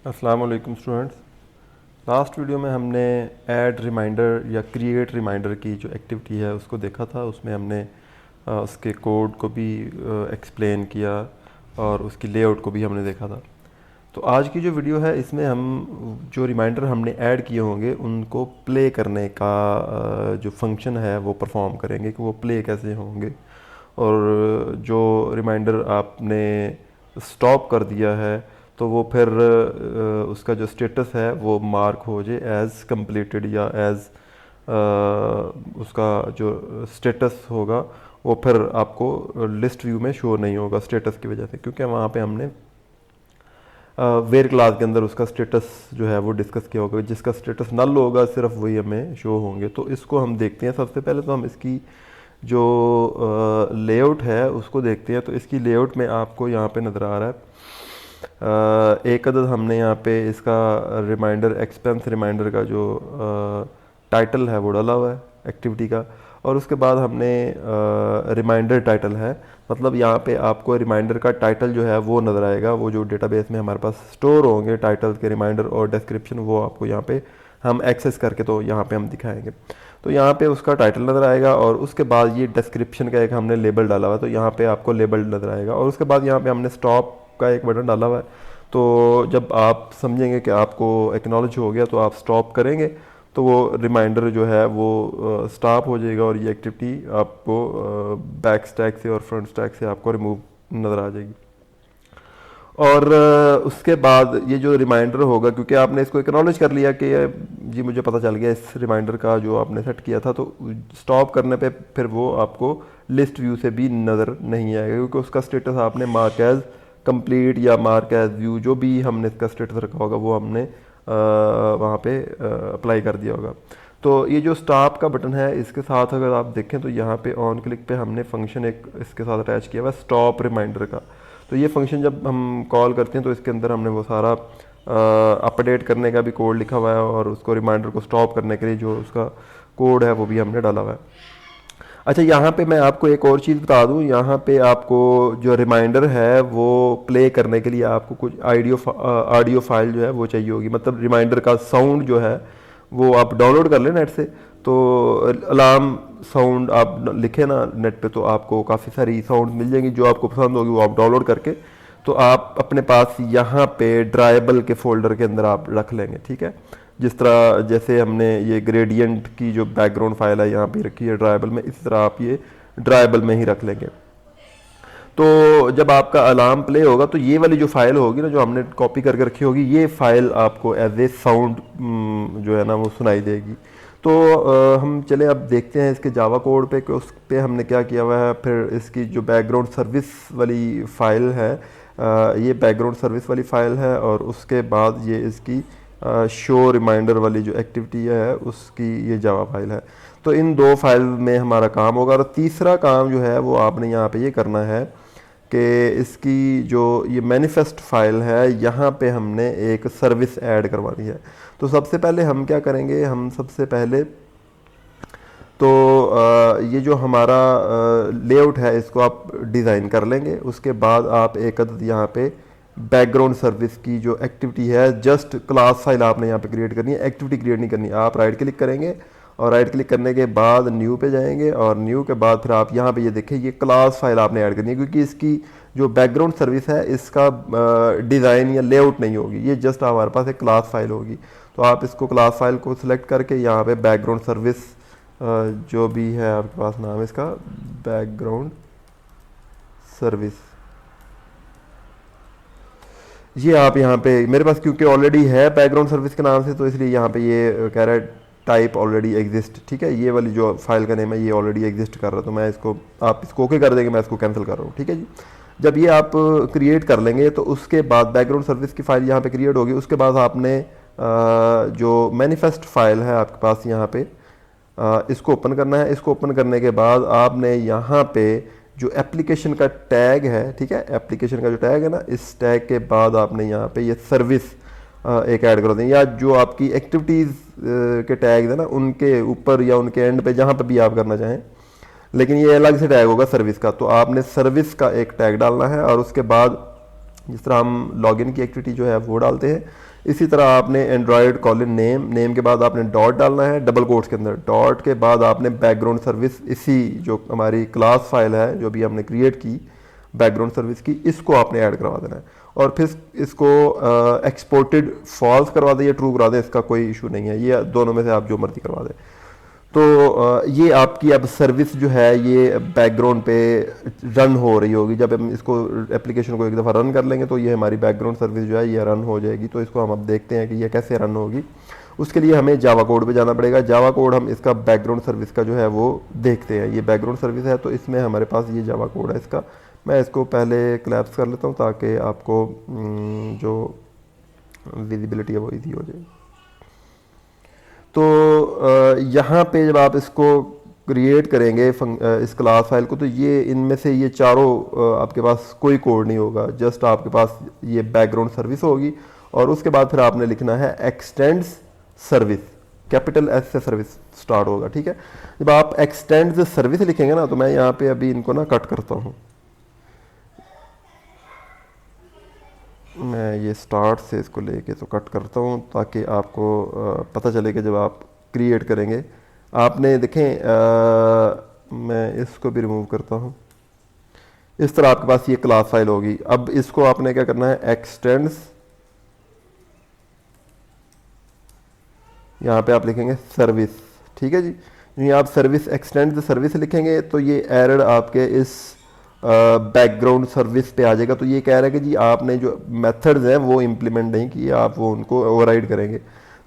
अस्सलाम वालेकुम students. Last video में हमने ऐड रिमाइंडर या क्रिएट रिमाइंडर की जो एक्टिविटी है उसको देखा था। उसमें हमने उसके कोड को भी एक्सप्लेन किया और उसकी लेआउट को भी हमने देखा था। तो आज की जो वीडियो है इसमें हम जो रिमाइंडर हमने ऐड किए होंगे उनको प्ले करने का जो फंक्शन है वो परफॉर्म करेंगे कि वो प्ले कैसे होंगे, और जो रिमाइंडर आपने स्टॉप कर दिया है तो वो फिर उसका जो स्टेटस है वो मार्क हो जाए एज़ कंप्लीटेड या एज़ उसका जो स्टेटस होगा वो फिर आपको लिस्ट व्यू में शो नहीं होगा स्टेटस की वजह से, क्योंकि वहाँ पे हमने वेयर क्लास के अंदर उसका स्टेटस जो है वो डिस्कस किया होगा। जिसका स्टेटस नल होगा सिर्फ वही हमें शो होंगे। तो इसको हम देखते हैं। सबसे पहले तो हम इसकी जो लेआउट है उसको देखते हैं। तो इसकी लेआउट में आपको यहाँ पे नज़र आ रहा है एक अदद हमने यहाँ पे इसका रिमाइंडर एक्सपेंस रिमाइंडर का जो टाइटल है वो डाला हुआ है एक्टिविटी का, और उसके बाद हमने रिमाइंडर टाइटल है, मतलब यहाँ पे आपको रिमाइंडर का टाइटल जो है वो नज़र आएगा। वो जो डेटाबेस में हमारे पास स्टोर होंगे टाइटल के रिमाइंडर और डिस्क्रिप्शन, वो आपको यहाँ पे हम एक्सेस करके तो यहाँ पे हम दिखाएंगे। तो यहाँ पे उसका टाइटल नज़र आएगा और उसके बाद ये डिस्क्रिप्शन का एक हमने लेबल डाला हुआ है, तो यहाँ पे आपको लेबल नज़र आएगा। और उसके बाद यहाँ पे हमने स्टॉप का एक बटन डाला हुआ है। तो जब आप समझेंगे कि आपको एक्नॉलेज हो गया तो आप स्टॉप करेंगे तो वो रिमाइंडर जो है वो स्टॉप हो जाएगा और ये एक्टिविटी आपको बैक स्टैक से और फ्रंट स्टैक से आपको रिमूव नज़र आ जाएगी। और उसके बाद ये जो रिमाइंडर होगा, क्योंकि आपने इसको एक्नॉलेज कर लिया कि जी मुझे पता चल गया इस रिमाइंडर का जो आपने सेट किया था, तो स्टॉप करने पे फिर वो आपको लिस्ट व्यू से भी नज़र नहीं आएगा, क्योंकि उसका स्टेटस आपने मार्क एज कंप्लीट या मार्क एज व्यू जो भी हमने इसका स्टेटस रखा होगा वो हमने वहाँ पे अप्लाई कर दिया होगा। तो ये जो स्टॉप का बटन है इसके साथ अगर आप देखें तो यहाँ पे ऑन क्लिक पे हमने फंक्शन एक इसके साथ अटैच किया हुआ है स्टॉप रिमाइंडर का। तो ये फंक्शन जब हम कॉल करते हैं तो इसके अंदर हमने वो सारा अपडेट करने का भी कोड लिखा हुआ है और उसको रिमाइंडर को स्टॉप करने के लिए जो उसका कोड है वो भी हमने डाला हुआ है। अच्छा, यहाँ पे मैं आपको एक और चीज़ बता दूँ। यहाँ पे आपको जो रिमाइंडर है वो प्ले करने के लिए आपको कुछ ऑडियो फाइल जो है वो चाहिए होगी, मतलब रिमाइंडर का साउंड जो है वो आप डाउनलोड कर लें नेट से। तो अलार्म साउंड आप लिखें ना नेट पे तो आपको काफ़ी सारी साउंड मिल जाएंगी, जो आपको पसंद होगी वो आप डाउनलोड करके तो आप अपने पास यहाँ पे ड्राइबल के फोल्डर के अंदर आप रख लेंगे। ठीक है, जिस तरह जैसे हमने ये ग्रेडियंट की जो बैकग्राउंड फाइल है यहाँ पे रखी है ड्राइबल में, इसी तरह आप ये ड्राइबल में ही रख लेंगे। तो जब आपका अलार्म प्ले होगा तो ये वाली जो फाइल होगी ना जो हमने कॉपी करके रखी होगी, ये फाइल आपको एज ए साउंड जो है ना वो सुनाई देगी। तो हम चले अब देखते हैं इसके जावा कोड पे कि उस पे हमने क्या किया हुआ है। फिर इसकी जो बैकग्राउंड सर्विस वाली फ़ाइल है, ये बैकग्राउंड सर्विस वाली फ़ाइल है, और उसके बाद ये इसकी शो रिमाइंडर वाली जो एक्टिविटी है उसकी ये जावा फाइल है। तो इन दो फाइल में हमारा काम होगा। और तीसरा काम जो है वो आपने यहाँ पे ये करना है कि इसकी जो ये मैनिफेस्ट फाइल है यहाँ पे हमने एक सर्विस ऐड करवानी है। तो सबसे पहले हम क्या करेंगे, हम सबसे पहले तो ये जो हमारा लेआउट है इसको आप डिज़ाइन कर लेंगे। उसके बाद आप एक अदद यहाँ पे बैकग्राउंड सर्विस की जो एक्टिविटी है, जस्ट क्लास फाइल आपने यहाँ पे क्रिएट करनी है, एक्टिविटी क्रिएट नहीं करनी। आप राइट क्लिक करेंगे और राइट क्लिक करने के बाद न्यू पे जाएंगे और न्यू के बाद फिर आप यहाँ पे ये देखें ये क्लास फाइल आपने ऐड करनी है, क्योंकि इसकी जो बैकग्राउंड सर्विस है इसका डिज़ाइन या लेआउट नहीं होगी, ये जस्ट हमारे पास एक क्लास फाइल होगी। तो आप इसको क्लास फाइल को सिलेक्ट करके यहाँ पे बैकग्राउंड सर्विस जो भी है आपके पास नाम है इसका बैकग्राउंड सर्विस, ये आप यहाँ पे मेरे पास क्योंकि ऑलरेडी है बैकग्राउंड सर्विस के नाम से तो इसलिए यहाँ पे ये कह रहा है टाइप ऑलरेडी एग्जिस्ट। ठीक है, ये वाली जो फाइल का नेम है ये ऑलरेडी एग्जिस्ट कर रहा है, तो मैं इसको आप इसको ओके कर देंगे, मैं इसको कैंसिल कर रहा हूँ। ठीक है जी, जब ये आप क्रिएट कर लेंगे तो उसके बाद बैकग्राउंड सर्विस की फ़ाइल यहाँ पे क्रिएट होगी। उसके बाद आपने जो मैनिफेस्ट फाइल है आपके पास यहाँ पे इसको ओपन करना है। इसको ओपन करने के बाद आपने यहाँ पे जो एप्लीकेशन का टैग है, ठीक है, एप्लीकेशन का जो टैग है ना, इस टैग के बाद आपने यहाँ पे ये सर्विस एक ऐड कर दें, या जो आपकी एक्टिविटीज़ के टैग है ना उनके ऊपर या उनके एंड पे जहाँ पे भी आप करना चाहें, लेकिन ये अलग से टैग होगा सर्विस का। तो आपने सर्विस का एक टैग डालना है और उसके बाद जिस तरह हम लॉगिन की एक्टिविटी जो है वो डालते हैं, इसी तरह आपने एंड्रॉयड कॉलिन नेम के बाद आपने डॉट डालना है डबल कोट्स के अंदर, डॉट के बाद आपने बैकग्राउंड सर्विस, इसी जो हमारी क्लास फाइल है जो भी हमने क्रिएट की बैकग्राउंड सर्विस की, इसको आपने ऐड करवा देना है और फिर इसको एक्सपोर्टेड फॉल्स करवा दें या ट्रू करवा दें, इसका कोई इशू नहीं है, ये दोनों में से आप जो मर्जी करवा दें। तो ये आपकी अब सर्विस जो है ये बैकग्राउंड पे रन हो रही होगी। जब हम इसको एप्लीकेशन को एक दफ़ा रन कर लेंगे तो ये हमारी बैकग्राउंड सर्विस जो है ये रन हो जाएगी। तो इसको हम अब देखते हैं कि ये कैसे रन होगी। उसके लिए हमें जावा कोड पे जाना पड़ेगा। जावा कोड हम इसका बैकग्राउंड सर्विस का जो है वो देखते हैं। ये बैकग्राउंड सर्विस है तो इसमें हमारे पास ये जावा कोड है इसका। मैं इसको पहले क्लैप्स कर लेता हूँ ताकि आपको जो विजिबिलिटी है वो ईजी हो जाए। तो यहाँ पे जब आप इसको क्रिएट करेंगे इस क्लास फाइल को, तो ये इनमें से ये चारों आपके पास कोई कोड नहीं होगा, जस्ट आपके पास ये बैकग्राउंड सर्विस होगी और उसके बाद फिर आपने लिखना है एक्सटेंड्स सर्विस, कैपिटल एस से सर्विस स्टार्ट होगा, ठीक है। जब आप एक्सटेंड्स सर्विस लिखेंगे ना, तो मैं यहाँ पे अभी इनको ना कट करता हूँ, मैं ये स्टार्ट से इसको लेके तो कट करता हूँ ताकि आपको पता चले कि जब आप क्रिएट करेंगे आपने देखें, मैं इसको भी रिमूव करता हूँ। इस तरह आपके पास ये क्लास फाइल होगी। अब इसको आपने क्या करना है, एक्सटेंड्स, यहाँ पे आप लिखेंगे सर्विस, ठीक है जी। यहीं आप सर्विस एक्सटेंड सर्विस लिखेंगे तो ये एरर आपके इस बैकग्राउंड सर्विस पे आ जाएगा। तो ये कह रहा है कि जी आपने जो मेथड्स हैं वो इम्प्लीमेंट नहीं किए, आप वो उनको ओवरराइड करेंगे।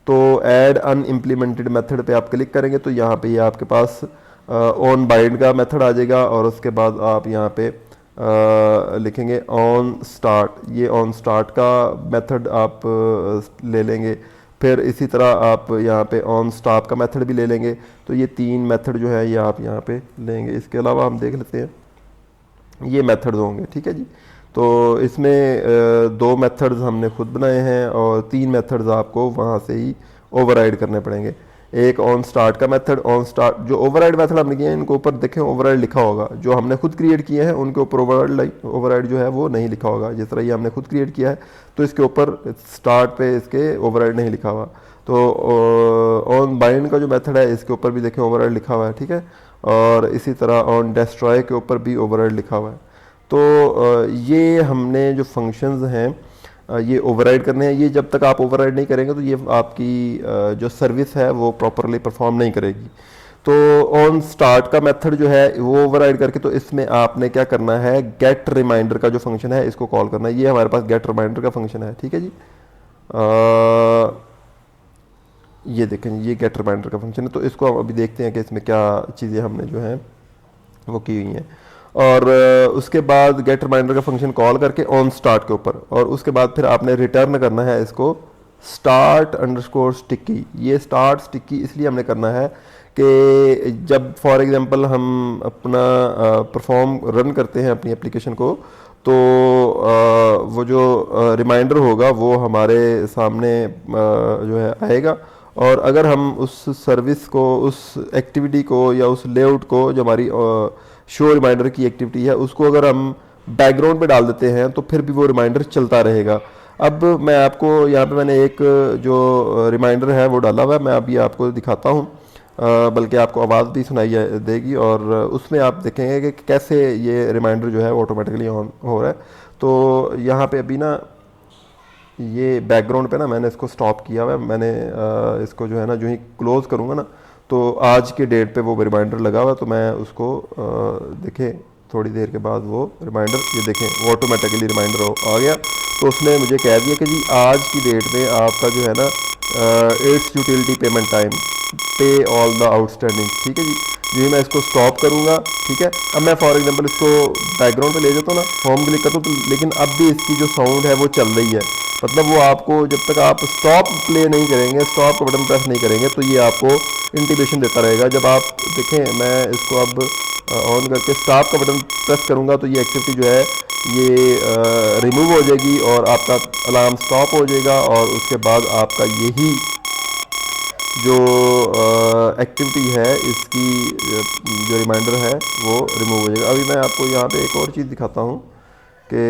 तो ऐड अनइम्प्लीमेंटेड मेथड पे आप क्लिक करेंगे तो यहाँ पे ये आपके पास ऑन बाइंड का मेथड आ जाएगा और उसके बाद आप यहाँ पे लिखेंगे ऑन स्टार्ट। ये ऑन स्टार्ट का मेथड आप ले लेंगे। फिर इसी तरह आप यहाँ पे ऑन स्टॉप का मेथड भी ले लेंगे। तो ये तीन मेथड जो है ये आप यहाँ पे लेंगे। इसके अलावा हम देख लेते हैं ये मेथड्स होंगे, ठीक है जी। तो इसमें दो मेथड्स हमने खुद बनाए हैं और तीन मेथड्स आपको वहाँ से ही ओवरराइड करने पड़ेंगे। एक ऑन स्टार्ट का मेथड, ऑन स्टार्ट जो ओवरराइड मेथड हमने किए हैं इनको ऊपर देखें ओवरराइड लिखा होगा। जो हमने खुद क्रिएट किए हैं उनके ऊपर ओवरराइड जो है वो नहीं लिखा होगा। जिस तरह ये हमने खुद क्रिएट किया है तो इसके ऊपर स्टार्ट पे इसके ओवरराइड नहीं लिखा हुआ। तो ऑन बाइंड का जो मेथड है इसके ऊपर भी देखें ओवरराइड लिखा हुआ है, ठीक है। और इसी तरह ऑन डिस्ट्रॉय के ऊपर भी ओवरराइड लिखा हुआ है। तो ये हमने जो फंक्शंस हैं ये ओवरराइड करने हैं। ये जब तक आप ओवरराइड नहीं करेंगे तो ये आपकी जो सर्विस है वो प्रॉपरली परफॉर्म नहीं करेगी। तो ऑन स्टार्ट का मेथड जो है वो ओवरराइड करके, तो इसमें आपने क्या करना है, गेट रिमाइंडर का जो फंक्शन है इसको कॉल करना है। ये हमारे पास गेट रिमाइंडर का फंक्शन है, ठीक है जी। ये देखें ये गेट रिमाइंडर का फंक्शन है। तो इसको हम अभी देखते हैं कि इसमें क्या चीज़ें हमने जो है वो की हुई हैं। और उसके बाद गेट रिमाइंडर का फंक्शन कॉल करके ऑन स्टार्ट के ऊपर, और उसके बाद फिर आपने रिटर्न करना है इसको स्टार्ट अंडरस्कोर स्टिकी। ये स्टार्ट स्टिकी इसलिए हमने करना है कि जब फॉर एग्जांपल हम अपना परफॉर्म रन करते हैं अपनी एप्लीकेशन को, तो वो जो रिमाइंडर होगा वो हमारे सामने जो है आएगा। और अगर हम उस सर्विस को, उस एक्टिविटी को या उस लेआउट को जो हमारी शो रिमाइंडर की एक्टिविटी है उसको अगर हम बैकग्राउंड पे डाल देते हैं तो फिर भी वो रिमाइंडर चलता रहेगा। अब मैं आपको यहाँ पे मैंने एक जो रिमाइंडर है वो डाला हुआ है, मैं अभी आपको दिखाता हूँ, बल्कि आपको आवाज़ भी सुनाई देगी और उसमें आप देखेंगे कि कैसे ये रिमाइंडर जो है ऑटोमेटिकली ऑन हो रहा है। तो यहाँ पे अभी ना ये बैकग्राउंड पे ना मैंने इसको स्टॉप किया हुआ है। मैंने इसको जो है ना जो ही क्लोज़ करूँगा ना तो आज के डेट पे वो रिमाइंडर लगा हुआ है। तो मैं उसको देखें थोड़ी देर के बाद वो रिमाइंडर, ये देखें वो ऑटोमेटिकली रिमाइंडर आ गया। तो उसने मुझे कह दिया कि जी आज की डेट में आपका जो है ना इट्स यूटिलिटी पेमेंट टाइम, पे ऑल द आउटस्टैंडिंग, ठीक है जी। जी मैं इसको स्टॉप करूँगा, ठीक है। अब मैं फॉर एग्जांपल इसको बैकग्राउंड पे ले जाता हूँ ना, होम क्लिक करता हूँ तो लेकिन अब भी इसकी जो साउंड है वो चल रही है। मतलब वो आपको जब तक आप स्टॉप प्ले नहीं करेंगे, स्टॉप का बटन प्रेस नहीं करेंगे तो ये आपको इंटीमेशन देता रहेगा। जब आप देखें मैं इसको अब ऑन करके स्टॉप का बटन प्रेस करूँगा तो ये एक्टिविटी जो है ये रिमूव हो जाएगी और आपका अलार्म स्टॉप हो जाएगा और उसके बाद आपका यही जो एक्टिविटी है इसकी जो रिमाइंडर है वो रिमूव हो जाएगा। अभी मैं आपको यहाँ पे एक और चीज़ दिखाता हूँ कि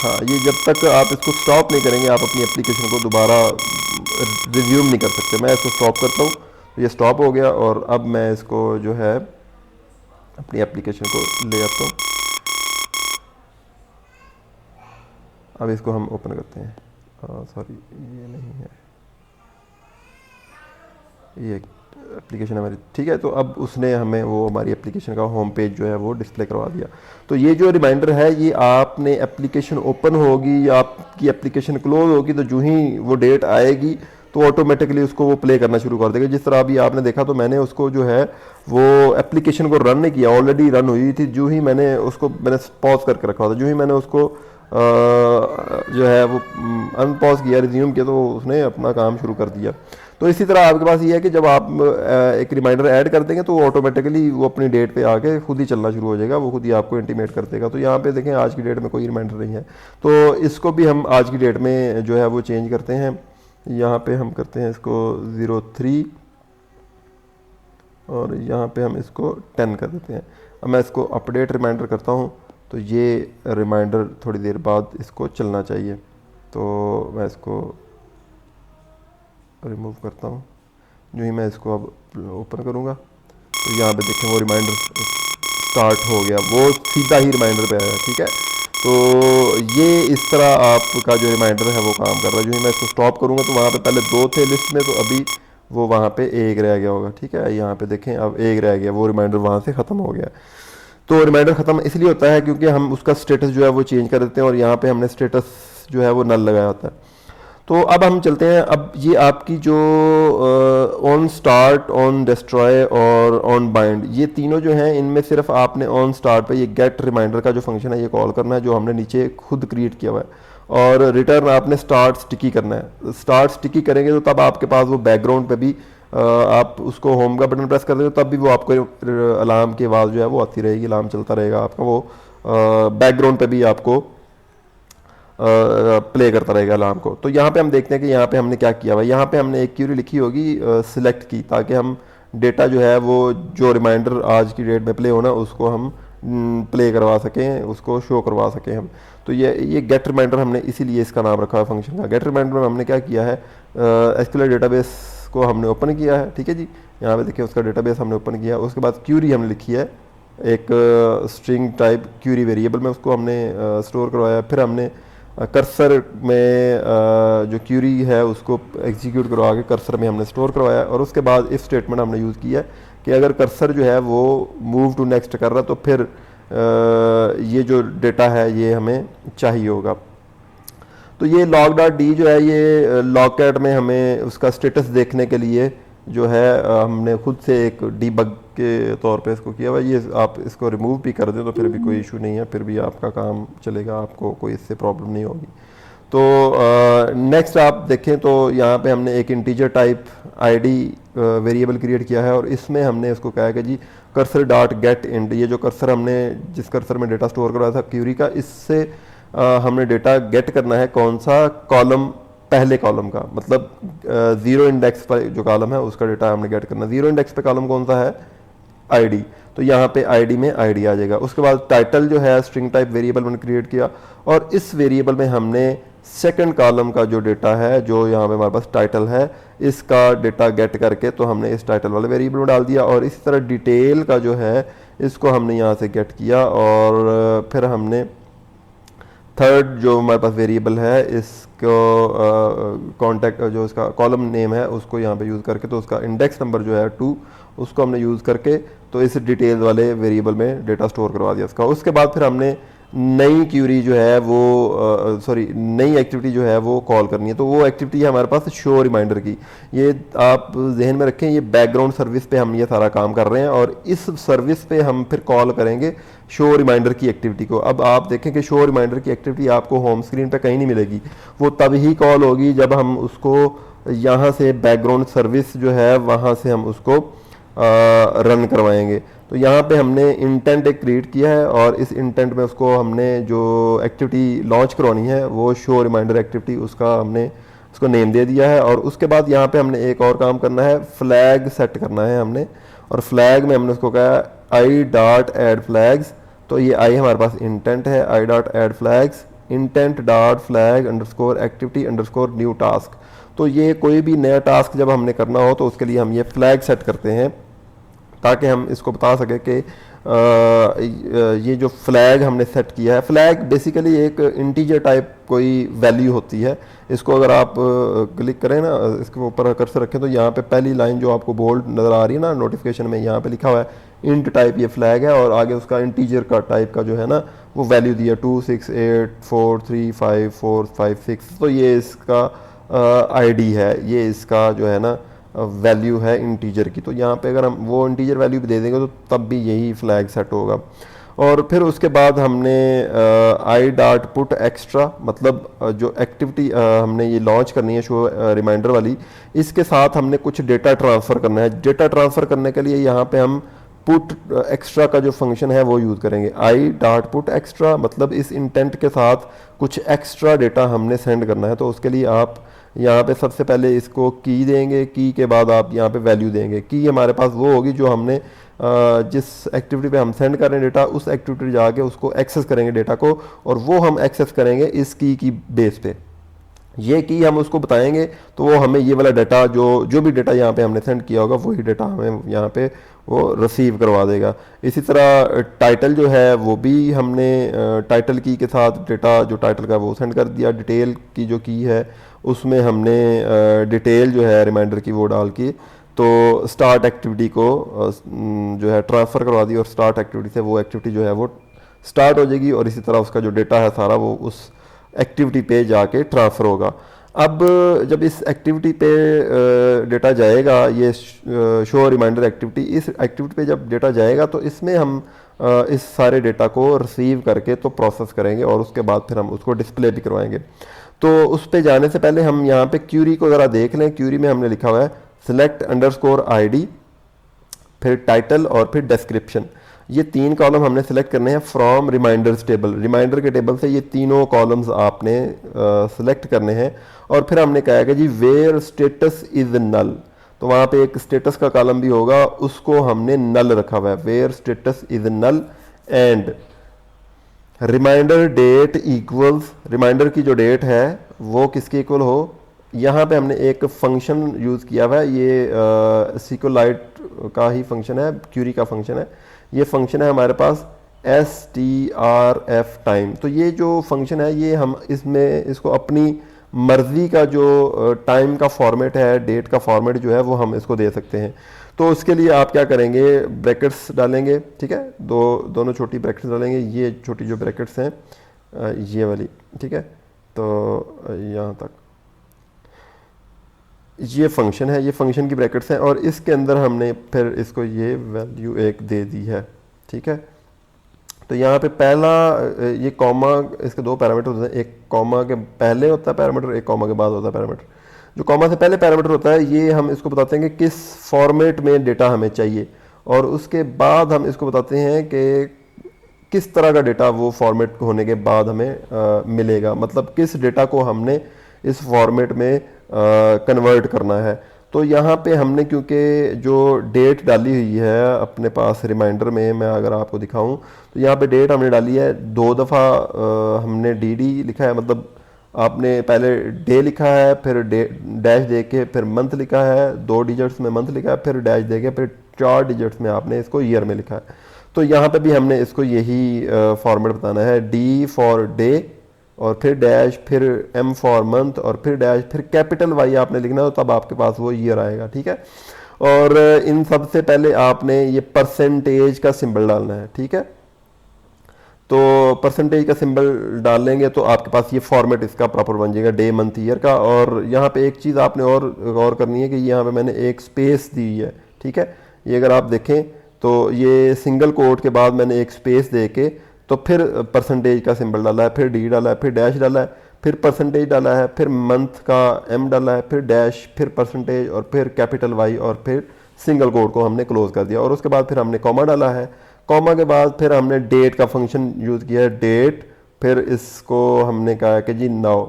हाँ, ये जब तक आप इसको स्टॉप नहीं करेंगे आप अपनी एप्लीकेशन को दोबारा रिज्यूम नहीं कर सकते। मैं इसको स्टॉप करता हूँ, तो ये स्टॉप हो गया और अब मैं इसको जो है अपनी एप्लीकेशन को ले आता हूँ। अब इसको हम ओपन करते हैं। सॉरी, ये नहीं है, ये एप्लीकेशन हमारी ठीक है। तो अब उसने हमें वो हमारी एप्लीकेशन का होम पेज जो है वो डिस्प्ले करवा दिया। तो ये जो रिमाइंडर है ये आपने एप्लीकेशन ओपन होगी या आपकी एप्लीकेशन क्लोज होगी तो जो ही वो डेट आएगी तो ऑटोमेटिकली उसको वो प्ले करना शुरू कर देगा। जिस तरह अभी आपने देखा, तो मैंने उसको जो है वो एप्लीकेशन को रन नहीं किया, ऑलरेडी रन हुई थी। जो ही मैंने पॉज करके रखा था, जो ही मैंने उसको जो है वो अनपॉज किया, रिज्यूम किया, तो उसने अपना काम शुरू कर दिया। तो इसी तरह आपके पास ये है कि जब आप एक रिमाइंडर ऐड कर देंगे तो ऑटोमेटिकली वो अपनी डेट पे आके खुद ही चलना शुरू हो जाएगा, वो खुद ही आपको इंटीमेट कर देगा। तो यहाँ पे देखें आज की डेट में कोई रिमाइंडर नहीं है, तो इसको भी हम आज की डेट में जो है वो चेंज करते हैं। यहाँ पे हम करते हैं इसको 03 और यहाँ पे हम इसको 10 कर देते हैं। अब मैं इसको अपडेट रिमाइंडर करता हूँ तो ये रिमाइंडर थोड़ी देर बाद इसको चलना चाहिए। तो मैं इसको रिमूव करता हूँ। जो ही मैं इसको अब ओपन करूँगा तो यहाँ पे देखें वो रिमाइंडर स्टार्ट हो गया, वो सीधा ही रिमाइंडर पे आया। ठीक है, तो ये इस तरह आपका जो रिमाइंडर है वो काम कर रहा है। जो ही मैं इसको स्टॉप करूँगा तो वहाँ पे पहले 2 थे लिस्ट में, तो अभी वो वहाँ पे 1 रह गया होगा। ठीक है, यहाँ पे देखें अब 1 रह गया, वो रिमाइंडर वहाँ से ख़त्म हो गया। तो रिमाइंडर ख़त्म इसलिए होता है क्योंकि हम उसका स्टेटस जो है वो चेंज कर देते हैं और यहाँ पे हमने स्टेटस जो है वो नल लगाया होता है। तो अब हम चलते हैं, अब ये आपकी जो ऑन स्टार्ट, ऑन डिस्ट्रॉय और ऑन बाइंड, ये तीनों जो हैं इनमें सिर्फ आपने ऑन स्टार्ट पे ये गेट रिमाइंडर का जो फंक्शन है ये कॉल करना है, जो हमने नीचे खुद क्रिएट किया हुआ है, और रिटर्न आपने स्टार्ट स्टिकी करना है। स्टार्ट स्टिकी करेंगे तो तब आपके पास वो बैकग्राउंड पे भी आप उसको होम का बटन प्रेस कर देते हो तब भी वो आपको अलार्म की आवाज़ जो है वो आती रहेगी, अलार्म चलता रहेगा आपका, वो बैकग्राउंड पे भी आपको प्ले करता रहेगा अलार्म को। तो यहाँ पे हम देखते हैं कि यहाँ पे हमने क्या किया हुआ है। यहाँ पे हमने एक क्यूरी लिखी होगी सिलेक्ट की, ताकि हम डेटा जो है वो जो रिमाइंडर आज की डेट में प्ले होना उसको हम प्ले करवा सकें, उसको शो करवा सकें हम। तो ये गेट रिमाइंडर हमने इसीलिए इसका नाम रखा है फंक्शन का। गेट रिमाइंडर में हमने क्या किया है, एसक्यूएल डेटाबेस को हमने ओपन किया है। ठीक है जी, यहाँ पे देखिए उसका डेटाबेस हमने ओपन किया। उसके बाद क्यूरी हमने लिखी है, एक स्ट्रिंग टाइप क्यूरी वेरिएबल में उसको हमने स्टोर करवाया। फिर हमने कर्सर में जो क्यूरी है उसको एग्जीक्यूट करवा के कर्सर में हमने स्टोर करवाया, और उसके बाद इफ स्टेटमेंट हमने यूज़ किया कि अगर कर्सर जो है वो मूव टू नेक्स्ट कर रहा तो फिर ये जो डेटा है ये हमें चाहिए होगा। तो ये log.d जो है ये लॉगकैट में हमें उसका स्टेटस देखने के लिए जो है हमने खुद से एक डीबग के तौर पे इसको किया हुआ। ये आप इसको रिमूव भी कर दें तो फिर भी कोई इशू नहीं है, फिर भी आपका काम चलेगा, आपको कोई इससे प्रॉब्लम नहीं होगी। तो नेक्स्ट आप देखें तो यहाँ पे हमने एक integer type ID variable create किया है, और इसमें हमने इसको कहा है कि जी कर्सर डॉट गेट इंट, ये जो कर्सर हमने जिस कर्सर में डेटा स्टोर करवाया था क्यूरी का, इससे हमने डेटा गेट करना है कौन सा कॉलम, पहले कॉलम का, मतलब 0 इंडेक्स पर जो कॉलम है उसका डेटा हमने गेट करना। 0 इंडेक्स पे कॉलम कौन सा है, आईडी, तो यहाँ पे आईडी में आईडी आ जाएगा। उसके बाद टाइटल जो है स्ट्रिंग टाइप वेरिएबल मैंने क्रिएट किया, और इस वेरिएबल में हमने सेकंड कॉलम का जो डेटा है, जो यहाँ पे हमारे पास टाइटल है, इसका डेटा गेट करके तो हमने इस टाइटल वाले वेरिएबल में डाल दिया। और इसी तरह डिटेल का जो है इसको हमने यहाँ से गेट किया, और फिर हमने थर्ड जो हमारे पास वेरिएबल है इसको कॉन्टैक्ट जो इसका कॉलम नेम है उसको यहाँ पे यूज़ करके, तो उसका इंडेक्स नंबर जो है 2 उसको हमने यूज़ करके तो इस डिटेल वाले वेरिएबल में डेटा स्टोर करवा दिया उसका। उसके बाद फिर हमने नई क्यूरी जो है वो नई एक्टिविटी जो है वो कॉल करनी है। तो वो एक्टिविटी है हमारे पास शो रिमाइंडर की। ये आप जहन में रखें, ये बैकग्राउंड सर्विस पे हम ये सारा काम कर रहे हैं, और इस सर्विस पे हम फिर कॉल करेंगे शो रिमाइंडर की एक्टिविटी को। अब आप देखें कि शो रिमाइंडर की एक्टिविटी आपको होम स्क्रीन पे कहीं नहीं मिलेगी, वो तब ही कॉल होगी जब हम उसको यहाँ से बैकग्राउंड सर्विस जो है वहाँ से हम उसको रन करवाएंगे। तो यहाँ पे हमने इंटेंट एक क्रिएट किया है, और इस इंटेंट में उसको हमने जो एक्टिविटी लॉन्च करवानी है वो शो रिमाइंडर एक्टिविटी, उसका हमने उसको नेम दे दिया है। और उसके बाद यहाँ पे हमने एक और काम करना है, फ्लैग सेट करना है हमने, और फ्लैग में हमने उसको कहा आई डॉट एड फ्लैग्स। तो ये आई हमारे पास इंटेंट है, i dot add flags, intent dot flag underscore activity underscore new task. तो ये कोई भी नया टास्क जब हमने करना हो तो उसके लिए हम ये फ्लैग सेट करते हैं ताकि हम इसको बता सकें कि ये जो फ्लैग हमने सेट किया है, फ्लैग बेसिकली एक इंटीजर टाइप कोई वैल्यू होती है। इसको अगर आप क्लिक करें ना, इसके ऊपर कर्सर रखें तो यहाँ पे पहली लाइन जो आपको बोल्ड नज़र आ रही है ना नोटिफिकेशन में, यहाँ पे लिखा हुआ है इंट टाइप ये फ्लैग है और आगे उसका इंटीजर का टाइप का जो है ना वो वैल्यू दिया 2 6 8 4 3 5 4 5 6। तो ये इसका आईडी है, ये इसका जो है ना वैल्यू है इंटीजर की। तो यहाँ पे अगर हम वो इंटीजर वैल्यू भी दे देंगे तो तब भी यही फ्लैग सेट होगा। और फिर उसके बाद हमने आई डॉट पुट एक्स्ट्रा, मतलब जो एक्टिविटी हमने ये लॉन्च करनी है शो रिमाइंडर वाली, इसके साथ हमने कुछ डेटा ट्रांसफ़र करना है। डेटा ट्रांसफ़र करने के लिए यहाँ पे हम पुट एक्स्ट्रा का जो फंक्शन है वो यूज़ करेंगे। आई डॉट पुट एक्स्ट्रा मतलब इस इंटेंट के साथ कुछ एक्स्ट्रा डेटा हमने सेंड करना है। तो उसके लिए आप यहाँ पे सबसे पहले इसको की देंगे, की के बाद आप यहाँ पे वैल्यू देंगे। की हमारे पास वो होगी जो हमने जिस एक्टिविटी पे हम सेंड कर रहे हैं डेटा, उस एक्टिविटी जाके उसको एक्सेस करेंगे डेटा को, और वो हम एक्सेस करेंगे इस की बेस पे। ये की हम उसको बताएंगे तो वो हमें ये वाला डाटा जो भी डेटा यहाँ पे हमने सेंड किया होगा वही डेटा हमें यहाँ पे वो रिसीव करवा देगा। इसी तरह टाइटल जो है वो भी हमने टाइटल की के साथ डेटा जो टाइटल का वो सेंड कर दिया। डिटेल की जो की है उसमें हमने डिटेल जो है रिमाइंडर की वो डाल के तो स्टार्ट एक्टिविटी को जो है ट्रांसफ़र करवा दी और स्टार्ट एक्टिविटी से वो एक्टिविटी जो है वो स्टार्ट हो जाएगी और इसी तरह उसका जो डेटा है सारा वो उस एक्टिविटी पे जाके ट्रांसफ़र होगा। अब जब इस एक्टिविटी पे डेटा जाएगा, ये शो रिमाइंडर एक्टिविटी, इस एक्टिविटी पे जब डेटा जाएगा तो इसमें हम इस सारे डेटा को रिसीव करके तो प्रोसेस करेंगे और उसके बाद फिर हम उसको डिस्प्ले भी करवाएंगे। तो उस पे जाने से पहले हम यहाँ पे क्यूरी को ज़रा देख लें। क्यूरी में हमने लिखा हुआ है सिलेक्ट अंडरस्कोर आईडी, फिर टाइटल और फिर डिस्क्रिप्शन। ये तीन कॉलम हमने सेलेक्ट करने हैं फ्रॉम रिमाइंडर्स टेबल। रिमाइंडर के टेबल से ये तीनों कॉलम्स आपने सेलेक्ट करने हैं। और फिर हमने कहा है कि जी वेयर स्टेटस इज नल, तो वहाँ पे एक स्टेटस का कॉलम भी होगा, उसको हमने नल रखा हुआ है, where status is null. And reminder date equals, reminder की जो डेट है वो किसके इक्वल हो। यहाँ पे हमने एक फंक्शन यूज़ किया हुआ है, ये सिक्वलाइट का ही फंक्शन है, क्यूरी का फंक्शन है। ये फंक्शन है हमारे पास strf टाइम। तो ये जो फंक्शन है ये हम इसमें इसको अपनी मर्ज़ी का जो टाइम का फॉर्मेट है, डेट का फॉर्मेट जो है वो हम इसको दे सकते हैं। तो उसके लिए आप क्या करेंगे, ब्रैकेट्स डालेंगे, ठीक है, दोनों छोटी ब्रैकेट्स डालेंगे। ये छोटी जो ब्रैकेट्स हैं ये वाली, ठीक है, तो यहाँ तक ये फंक्शन है, ये फंक्शन की ब्रैकेट्स हैं और इसके अंदर हमने फिर इसको ये वैल्यू एक दे दी है, ठीक है। तो यहाँ पे पहला ये कॉमा, इसके दो पैरामीटर होते हैं, एक कॉमा के पहले होता है पैरामीटर, एक कॉमा के बाद होता है पैरामीटर। जो कॉमा से पहले पैरामीटर होता है ये हम इसको बताते हैं कि किस फॉर्मेट में डेटा हमें चाहिए, और उसके बाद हम इसको बताते हैं कि किस तरह का डेटा वो फॉर्मेट होने के बाद हमें मिलेगा, मतलब किस डेटा को हमने इस फॉर्मेट में कन्वर्ट करना है। तो यहाँ पे हमने क्योंकि जो डेट डाली हुई है अपने पास रिमाइंडर में, मैं अगर आपको दिखाऊं तो यहाँ पे डेट हमने डाली है 2 दफ़ा, हमने डी लिखा है, मतलब आपने पहले डे लिखा है, फिर डैश दे के फिर मंथ लिखा है, 2 डिजिट्स में मंथ लिखा है, फिर डैश दे के फिर 4 डिजिट्स में आपने इसको ईयर में लिखा है। तो यहाँ पे भी हमने इसको यही फॉर्मेट बताना है, डी फॉर डे और फिर डैश, फिर एम फॉर मंथ और फिर डैश, फिर कैपिटल वाई आपने लिखना है, तो तब आपके पास वो ईयर आएगा, ठीक है। और इन सब से पहले आपने ये परसेंटेज का सिंबल डालना है, ठीक है। तो परसेंटेज का सिंबल डाल लेंगे तो आपके पास ये फॉर्मेट इसका प्रॉपर बन जाएगा, डे मंथ ईयर का। और यहाँ पे एक चीज़ आपने और गौर करनी है कि यहाँ पे मैंने एक स्पेस दी है, ठीक है। ये अगर आप देखें तो ये सिंगल कोट के बाद मैंने एक स्पेस दे के तो फिर परसेंटेज का सिंबल डाला है, फिर डी डाला है, फिर डैश डाला है, फिर परसेंटेज डाला है, फिर मंथ का एम डाला है, फिर डैश, फिर परसेंटेज और फिर कैपिटल वाई और फिर सिंगल कोट को हमने क्लोज कर दिया। और उसके बाद फिर हमने कॉमा डाला है, कॉमा के बाद फिर हमने डेट का फंक्शन यूज़ किया है, डेट, फिर इसको हमने कहा कि जी नाउ,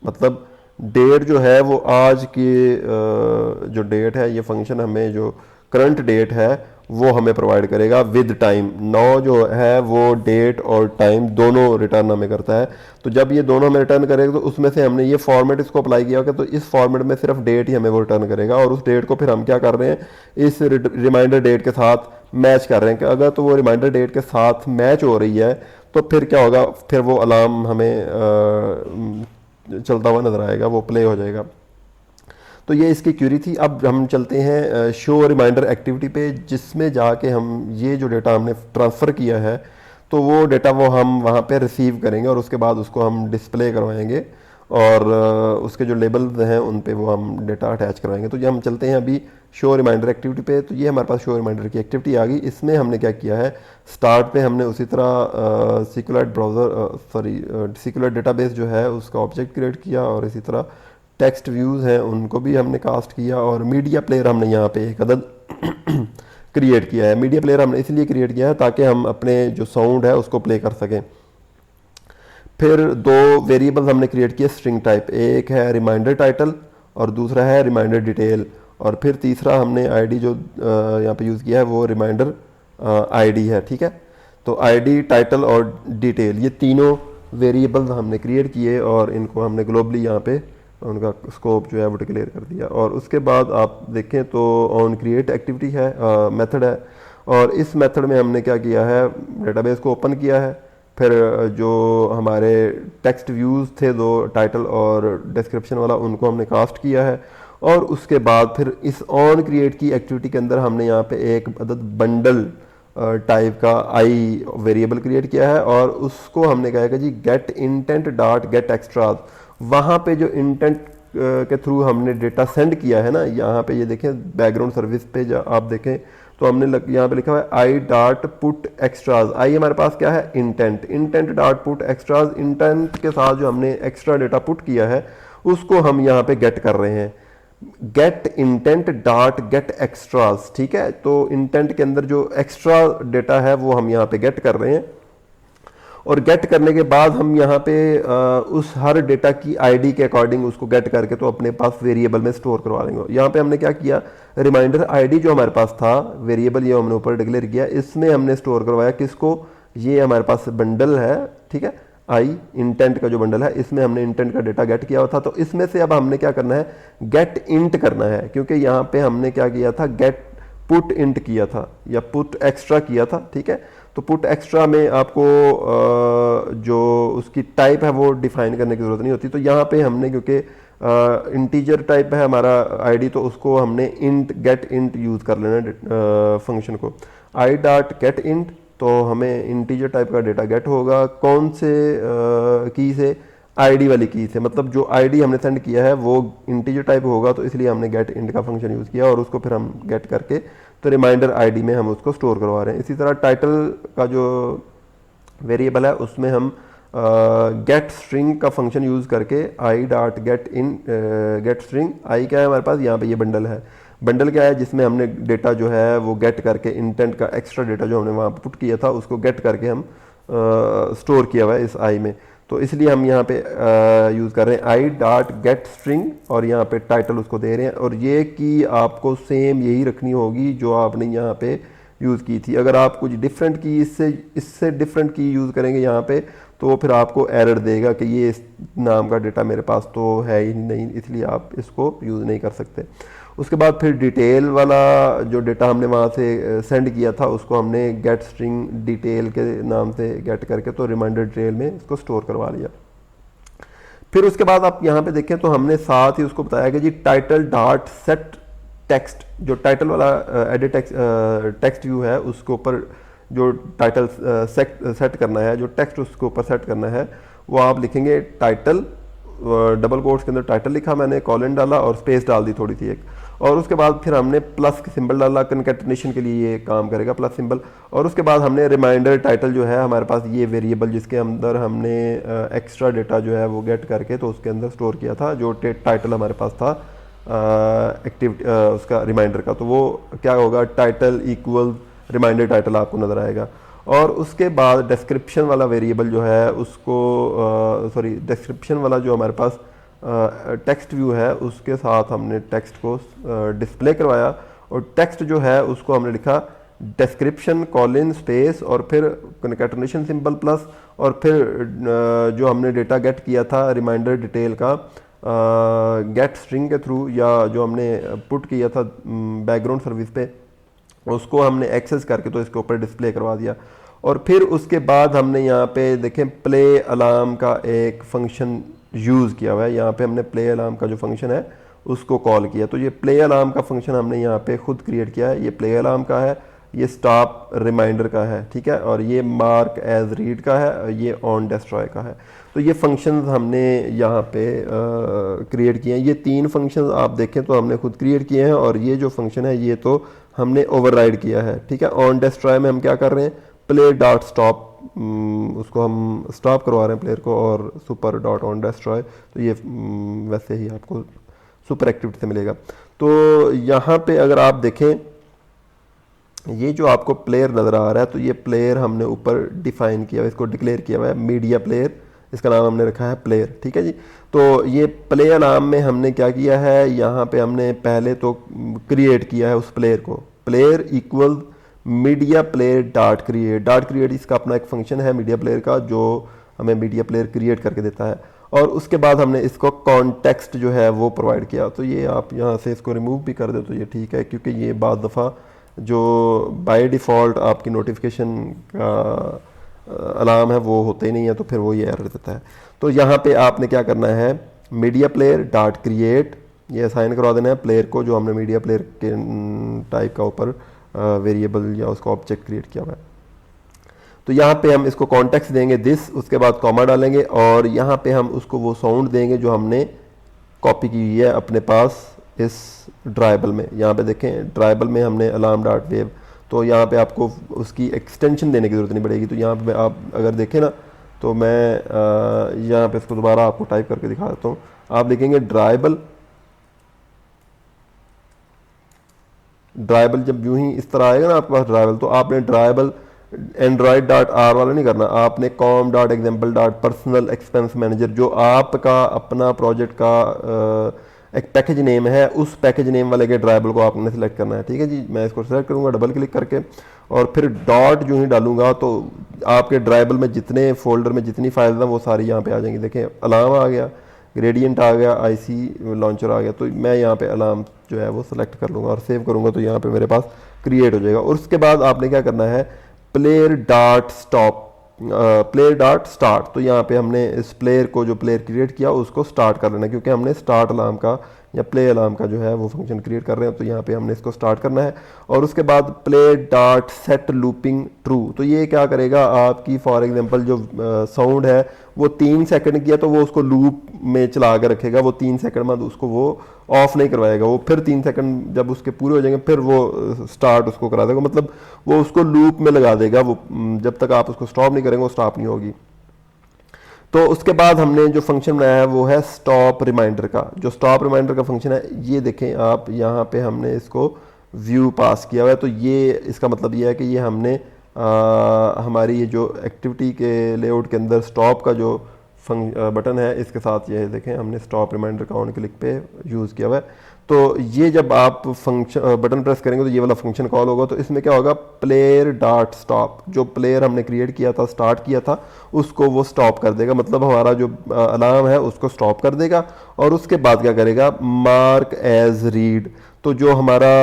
मतलब डेट जो है वो आज की जो डेट है, ये फंक्शन हमें जो करंट डेट है वो हमें प्रोवाइड करेगा विद टाइम। नाउ जो है वो डेट और टाइम दोनों रिटर्न हमें करता है। तो जब ये दोनों हमें रिटर्न करेगा तो उसमें से हमने ये फॉर्मेट इसको अप्लाई किया होगा, तो इस फॉर्मेट में सिर्फ डेट ही हमें वो रिटर्न करेगा, और उस डेट को फिर हम क्या कर रहे हैं, इस रिमाइंडर डेट के साथ मैच कर रहे हैं कि अगर तो वो रिमाइंडर डेट के साथ मैच हो रही है तो फिर क्या होगा, फिर वो अलार्म हमें चलता हुआ नज़र आएगा, वो प्ले हो जाएगा। तो ये इसकी क्यूरी थी। अब हम चलते हैं शो रिमाइंडर एक्टिविटी पे, जिसमें जाके हम ये जो डेटा हमने ट्रांसफ़र किया है तो वो डेटा वो हम वहाँ पे रिसीव करेंगे और उसके बाद उसको हम डिस्प्ले करवाएंगे, और उसके जो लेबल्स हैं उन पे वो हम डेटा अटैच करवाएंगे। तो ये हम चलते हैं अभी शो रिमाइंडर एक्टिविटी पे। तो ये हमारे पास शो रिमाइंडर की एक्टिविटी आ गई। इसमें हमने क्या किया है, स्टार्ट पे हमने उसी तरह सिक्युलेट ब्राउज़र सिक्युलेट डेटाबेस जो है उसका ऑब्जेक्ट क्रिएट किया, और इसी तरह टेक्स्ट व्यूज़ हैं उनको भी हमने कास्ट किया, और मीडिया प्लेयर हमने यहाँ पे एक अदद क्रिएट किया है। मीडिया प्लेयर हमने इसलिए क्रिएट किया है ताकि हम अपने जो साउंड है उसको प्ले कर सकें। फिर दो वेरिएबल्स हमने क्रिएट किए स्ट्रिंग टाइप, एक है रिमाइंडर टाइटल और दूसरा है रिमाइंडर डिटेल, और फिर तीसरा हमने आईडी जो यहाँ पे यूज़ किया है वो रिमाइंडर आईडी है। ठीक है, तो आईडी, टाइटल और डिटेल, ये तीनों वेरिएबल्स हमने क्रिएट किए और इनको हमने ग्लोबली यहाँ पे उनका स्कोप जो है वो डिक्लेयर कर दिया। और उसके बाद आप देखें तो ऑन क्रिएट एक्टिविटी है, मेथड है, और इस मेथड में हमने क्या किया है, डेटाबेस को ओपन किया है। फिर जो हमारे टेक्स्ट व्यूज़ थे दो, टाइटल और डिस्क्रिप्शन वाला, उनको हमने कास्ट किया है। और उसके बाद फिर इस ऑन क्रिएट की एक्टिविटी के अंदर हमने यहाँ पे एक अदद बंडल टाइप का आई वेरिएबल क्रिएट किया है, और उसको हमने कहा है कि जी get intent dot get extras. वहाँ पे जो इंटेंट के थ्रू हमने डेटा सेंड किया है ना, यहाँ पे ये देखें बैकग्राउंड सर्विस पे आप देखें तो हमने यहाँ पे लिखा हुआ है आई डॉट पुट एक्स्ट्राज। आई हमारे पास क्या है, intent, intent dot put extras. Intent के साथ जो हमने एक्स्ट्रा डेटा पुट किया है उसको हम यहाँ पे गेट कर रहे हैं, get intent dot get extras. ठीक है, तो इंटेंट के अंदर जो एक्स्ट्रा डेटा है वो हम यहाँ पे गेट कर रहे हैं, और गेट करने के बाद हम यहाँ पे उस हर डेटा की आईडी के अकॉर्डिंग उसको गेट करके तो अपने पास वेरिएबल में स्टोर करवा लेंगे। यहाँ पे हमने क्या किया, रिमाइंडर आईडी जो हमारे पास था वेरिएबल, ये हमने ऊपर डिक्लेयर किया, इसमें हमने स्टोर करवाया किसको, ये हमारे पास बंडल है। ठीक है, आई इंटेंट का जो बंडल है, इसमें हमने इंटेंट का डेटा गेट किया हुआ था। तो इसमें से अब हमने क्या करना है, गेट इंट करना है, क्योंकि यहाँ पे हमने क्या किया था, गेट पुट इंट किया था या पुट एक्स्ट्रा किया था। ठीक है, तो पुट एक्स्ट्रा में आपको जो उसकी टाइप है वो डिफाइन करने की ज़रूरत नहीं होती। तो यहाँ पे हमने क्योंकि इंटीजर टाइप है हमारा आईडी, तो उसको हमने इंट गेट इंट यूज़ कर लेना फंक्शन को, आई डॉट गेट इंट। तो हमें इंटीजर टाइप का डेटा गेट होगा, कौन से की से, आईडी वाली की से, मतलब जो आईडी हमने सेंड किया है वो इंटीजर टाइप होगा, तो इसलिए हमने गेट इंट का फंक्शन यूज़ किया, और उसको फिर हम गेट करके तो रिमाइंडर आईडी में हम उसको स्टोर करवा रहे हैं। इसी तरह टाइटल का जो वेरिएबल है उसमें हम गेट स्ट्रिंग का फंक्शन यूज़ करके I dot get in get string, I क्या है हमारे पास, यहाँ पे ये बंडल है। बंडल क्या है, जिसमें हमने डेटा जो है वो गेट करके इंटेंट का एक्स्ट्रा डेटा जो हमने वहाँ पुट किया था उसको गेट करके हम स्टोर किया हुआ है इस आई में। तो इसलिए हम यहाँ पे यूज़ कर रहे हैं आई डॉट गेट स्ट्रिंग, और यहाँ पे टाइटल उसको दे रहे हैं। और ये की आपको सेम यही रखनी होगी जो आपने यहाँ पे यूज़ की थी। अगर आप कुछ डिफरेंट की इससे डिफरेंट की यूज़ करेंगे यहाँ पे तो फिर आपको एरर देगा कि ये इस नाम का डेटा मेरे पास तो है ही नहीं, इसलिए आप इसको यूज़ नहीं कर सकते। उसके बाद फिर डिटेल वाला जो डेटा हमने वहाँ से सेंड किया था उसको हमने गेट स्ट्रिंग डिटेल के नाम से गेट करके तो रिमाइंडर डिटेल में इसको स्टोर करवा लिया। फिर उसके बाद आप यहाँ पे देखें तो हमने साथ ही उसको बताया कि जी टाइटल डॉट सेट टेक्स्ट, जो टाइटल वाला एडिट टेक्स्ट व्यू है उसके ऊपर जो टाइटल सेट करना है, जो टेक्स्ट उसके ऊपर सेट करना है वो आप लिखेंगे टाइटल, डबल कोट्स के अंदर टाइटल लिखा मैंने, कॉलन डाला और स्पेस डाल दी थोड़ी सी एक, और उसके बाद फिर हमने प्लस सिंबल डाला, कनकैटिनेशन के लिए ये काम करेगा प्लस सिंबल। और उसके बाद हमने रिमाइंडर टाइटल जो है हमारे पास ये वेरिएबल जिसके अंदर हमने एक्स्ट्रा डेटा जो है वो गेट करके तो उसके अंदर स्टोर किया था, जो टाइटल हमारे पास था एक्टिविटी उसका रिमाइंडर का, तो वो क्या होगा, टाइटल इक्वल रिमाइंडर टाइटल आपको नज़र आएगा। और उसके बाद डिस्क्रिप्शन वाला वेरिएबल जो है उसको डिस्क्रिप्शन वाला जो हमारे पास टेक्स्ट व्यू है उसके साथ हमने टेक्स्ट को डिस्प्ले करवाया, और टेक्स्ट जो है उसको हमने लिखा डिस्क्रिप्शन कॉलिन स्पेस और फिर कनकैटिनेशन सिंबल प्लस और फिर जो हमने डेटा गेट किया था रिमाइंडर डिटेल का गेट स्ट्रिंग के थ्रू या जो हमने पुट किया था बैकग्राउंड सर्विस पे उसको हमने एक्सेस करके तो इसके ऊपर डिस्प्ले करवा दिया। और फिर उसके बाद हमने यहाँ पे देखें प्ले अलार्म का एक फंक्शन यूज़ किया हुआ है। यहाँ पे हमने प्ले अलार्म का जो फंक्शन है उसको कॉल किया। तो ये प्ले अलार्म का फंक्शन हमने यहाँ पे खुद क्रिएट किया है। ये प्ले अलार्म का है, ये स्टॉप रिमाइंडर का है, ठीक है, और ये मार्क एज रीड का है, और ये ऑन डिस्ट्रॉय का है। तो ये फंक्शंस हमने यहाँ पे क्रिएट किए हैं। ये 3 फंक्शंस आप देखें तो हमने खुद क्रिएट किए हैं और ये जो फंक्शन है ये तो हमने ओवरराइड किया है, ठीक है। ऑन डिस्ट्रॉय में हम क्या कर रहे हैं, प्ले डॉट स्टॉप उसको हम स्टॉप करवा रहे हैं प्लेयर को, और सुपर डॉट ऑन डिस्ट्रॉय तो ये वैसे ही आपको सुपर एक्टिविटी से मिलेगा। तो यहाँ पे अगर आप देखें ये जो आपको प्लेयर नज़र आ रहा है तो ये प्लेयर हमने ऊपर डिफाइन किया हुआ, इसको डिक्लेयर किया हुआ है मीडिया प्लेयर, इसका नाम हमने रखा है प्लेयर, ठीक है जी। तो ये प्ले अलार्म में हमने क्या किया है, यहाँ पे हमने पहले तो क्रिएट किया है उस प्लेयर को, player equal media player dot create इसका अपना एक फंक्शन है मीडिया प्लेयर का जो हमें मीडिया प्लेयर क्रिएट करके देता है। और उसके बाद हमने इसको कॉन्टेक्स्ट जो है वो प्रोवाइड किया। तो ये आप यहाँ से इसको रिमूव भी कर दे तो ये ठीक है, क्योंकि ये बाद दफ़ा जो बाय डिफ़ॉल्ट आपकी नोटिफिकेशन का अलार्म है वो होते ही नहीं है, तो फिर वो ये एरर देता है। तो यहाँ पे आपने क्या करना है, मीडिया प्लेयर डॉट क्रिएट ये असाइन करवा देना है प्लेयर को जो हमने मीडिया प्लेयर के टाइप का ऊपर वेरिएबल या उसका ऑब्जेक्ट क्रिएट किया हुआ है। तो यहाँ पे हम इसको कॉन्टेक्स्ट देंगे दिस, उसके बाद कॉमा डालेंगे और यहाँ पे हम उसको वो साउंड देंगे जो हमने कॉपी की हुई है अपने पास इस ड्राइबल में। यहाँ पे देखें ड्राइबल में हमने अलार्म डॉट वेव, तो यहाँ पे आपको उसकी एक्सटेंशन देने की ज़रूरत नहीं पड़ेगी। तो यहाँ पे आप अगर देखें ना तो मैं यहाँ पे इसको दोबारा आपको टाइप करके दिखा देता हूँ। आप देखेंगे ड्राइबल जब यूं ही इस तरह आएगा ना आपके पास ड्राइबल, तो आपने ड्राइबल एंड्रॉयड डॉट आर वाला नहीं करना, आपने com dot example dot personal expense manager जो आपका अपना प्रोजेक्ट का एक पैकेज नेम है उस पैकेज नेम वाले के ड्राइबल को आपने सेलेक्ट करना है, ठीक है जी। मैं इसको सेलेक्ट करूँगा डबल क्लिक करके और फिर डॉट जो ही डालूंगा तो आपके ड्राइबल में जितने फोल्डर में जितनी फाइल्स हैं वो सारी यहाँ पे आ जाएंगी। देखें अलार्म आ गया, ग्रेडियंट आ गया, आईसी लॉन्चर आ गया। तो मैं यहाँ पे अलार्म जो है वो सेलेक्ट कर लूँगा और सेव करूँगा तो यहाँ पे मेरे पास क्रिएट हो जाएगा। और उसके बाद आपने क्या करना है, player dot stop player dot start, तो यहाँ पे हमने इस प्लेयर को जो प्लेयर क्रिएट किया उसको स्टार्ट कर लेना है, क्योंकि हमने स्टार्ट अलार्म का या प्ले अलार्म का जो है वो फंक्शन क्रिएट कर रहे हैं। तो यहाँ पे हमने इसको स्टार्ट करना है। और उसके बाद play dot set looping true, तो ये क्या करेगा, आपकी फॉर एग्जांपल जो साउंड है वो 3 सेकंड की है तो वो उसको लूप में चला कर रखेगा, वो 3 सेकंड बाद उसको वो ऑफ नहीं करवाएगा, वो फिर 3 सेकंड जब उसके पूरे हो जाएंगे फिर वो स्टार्ट उसको करा देगा, मतलब वो उसको लूप में लगा देगा, वो जब तक आप उसको स्टॉप नहीं करेंगे वो स्टॉप नहीं होगी। तो उसके बाद हमने जो फंक्शन बनाया है वो है स्टॉप रिमाइंडर का। जो स्टॉप रिमाइंडर का फंक्शन है ये देखें आप, यहाँ पे हमने इसको व्यू पास किया हुआ है। तो ये इसका मतलब ये है कि ये हमने हमारी ये जो एक्टिविटी के लेआउट के अंदर स्टॉप का जो बटन है इसके साथ ये देखें हमने स्टॉप रिमाइंडर का ऑन क्लिक पे यूज़ किया हुआ है। तो ये जब आप फंक्शन बटन प्रेस करेंगे तो ये वाला फंक्शन कॉल होगा। तो इसमें क्या होगा, प्लेयर डॉट स्टॉप, जो प्लेयर हमने क्रिएट किया था स्टार्ट किया था उसको वो स्टॉप कर देगा, मतलब हमारा जो अलार्म है उसको स्टॉप कर देगा। और उसके बाद क्या करेगा, मार्क एज रीड, तो जो हमारा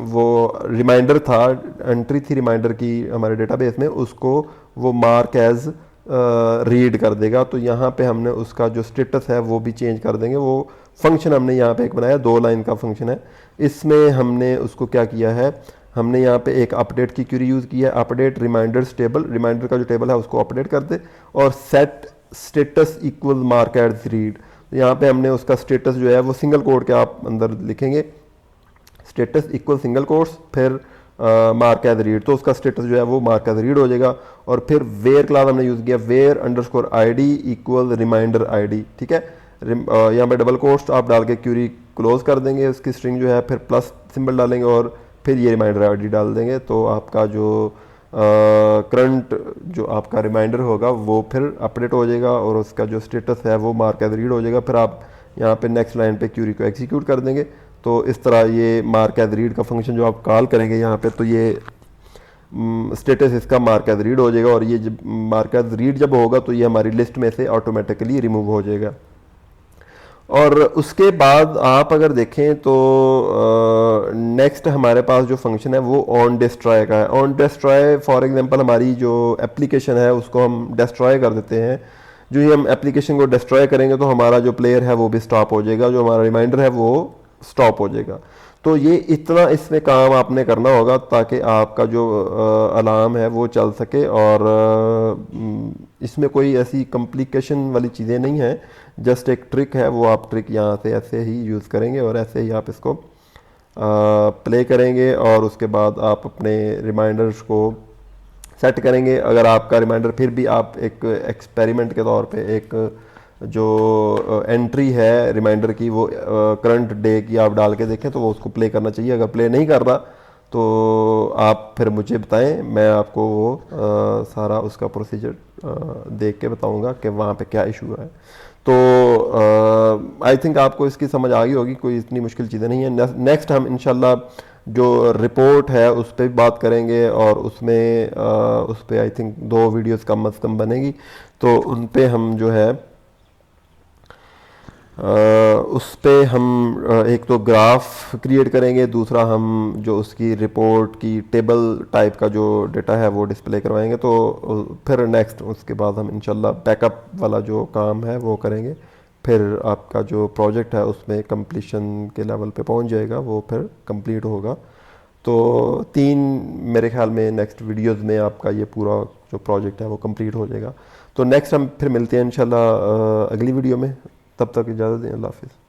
वो रिमाइंडर था, एंट्री थी रिमाइंडर की हमारे डेटाबेस में, उसको वो मार्क एज रीड कर देगा। तो यहाँ पे हमने उसका जो स्टेटस है वो भी चेंज कर देंगे। वो फंक्शन हमने यहाँ पे एक बनाया 2 लाइन का फंक्शन है, इसमें हमने उसको क्या किया है, हमने यहाँ पे एक अपडेट की क्वेरी यूज़ की है, अपडेट रिमाइंडर्स टेबल, रिमाइंडर का जो टेबल है उसको अपडेट कर दे और set status equal mark as read. तो यहाँ पे हमने उसका स्टेटस जो है वो सिंगल कोड के आप अंदर लिखेंगे, स्टेटस इक्वल सिंगल कोड्स फिर मार्क एज रीड, तो उसका स्टेटस जो है वो मार्क एज रीड हो जाएगा। और फिर वेयर क्लास हमने यूज़ किया, where underscore ID equal reminder ID, ठीक है। यहाँ पे डबल कोट्स आप डाल के क्यूरी क्लोज कर देंगे, उसकी स्ट्रिंग जो है फिर प्लस सिंबल डालेंगे और फिर ये रिमाइंडर आईडी डाल देंगे। तो आपका जो करंट जो आपका रिमाइंडर होगा वो फिर अपडेट हो जाएगा और उसका जो स्टेटस है वो मार्क एज रीड हो जाएगा। फिर आप यहाँ पे नेक्स्ट लाइन पे क्यूरी को एग्जीक्यूट कर देंगे तो इस तरह ये मार्क एज रीड का फंक्शन जो आप कॉल करेंगे यहाँ पे, तो ये स्टेटस इसका मार्क एज रीड हो जाएगा, और ये जब मार्क एज रीड जब होगा तो ये हमारी लिस्ट में से ऑटोमेटिकली रिमूव हो जाएगा। और उसके बाद आप अगर देखें तो नेक्स्ट हमारे पास जो फंक्शन है वो ऑन डिस्ट्रॉय का है। ऑन डिस्ट्रॉय फॉर एग्जांपल हमारी जो एप्लीकेशन है उसको हम डिस्ट्रॉय कर देते हैं। जो ही हम एप्लीकेशन को डिस्ट्रॉय करेंगे तो हमारा जो प्लेयर है वो भी स्टॉप हो जाएगा, जो हमारा रिमाइंडर है वो स्टॉप हो जाएगा। तो ये इतना इसमें काम आपने करना होगा ताकि आपका जो अलार्म है वो चल सके। और इसमें कोई ऐसी कॉम्प्लिकेशन वाली चीज़ें नहीं हैं, जस्ट एक ट्रिक है, वो आप ट्रिक यहाँ से ऐसे ही यूज़ करेंगे और ऐसे ही आप इसको प्ले करेंगे और उसके बाद आप अपने रिमाइंडर्स को सेट करेंगे। अगर आपका रिमाइंडर फिर भी आप एक एक्सपेरिमेंट के तौर पे एक जो एंट्री है रिमाइंडर की वो करंट डे की आप डाल के देखें तो वो उसको प्ले करना चाहिए। अगर प्ले नहीं कर रहा तो आप फिर मुझे बताएं, मैं आपको वो सारा उसका प्रोसीजर देख के बताऊंगा कि वहाँ पे क्या इशू है। तो आई थिंक आपको इसकी समझ आ गई होगी, कोई इतनी मुश्किल चीज़ें नहीं है। नेक्स्ट हम इंशाल्लाह जो रिपोर्ट है उस पर भी बात करेंगे और उसमें उस पर आई थिंक 2 वीडियोस कम अज़ कम बनेगी, तो उन पे हम जो है उस पे हम एक तो ग्राफ क्रिएट करेंगे, दूसरा हम जो उसकी रिपोर्ट की टेबल टाइप का जो डेटा है वो डिस्प्ले करवाएंगे। तो फिर नेक्स्ट उसके बाद हम इंशाल्लाह बैकअप वाला जो काम है वो करेंगे। फिर आपका जो प्रोजेक्ट है उसमें कंप्लीशन के लेवल पे पहुंच जाएगा, वो फिर कंप्लीट होगा। तो 3 मेरे ख्याल में नेक्स्ट वीडियोस में आपका ये पूरा जो प्रोजेक्ट है वो कंप्लीट हो जाएगा। तो नेक्स्ट हम फिर मिलते हैं इंशाल्लाह अगली वीडियो में। तब तक इजाज़त दें, अल्लाह हाफ़िज़।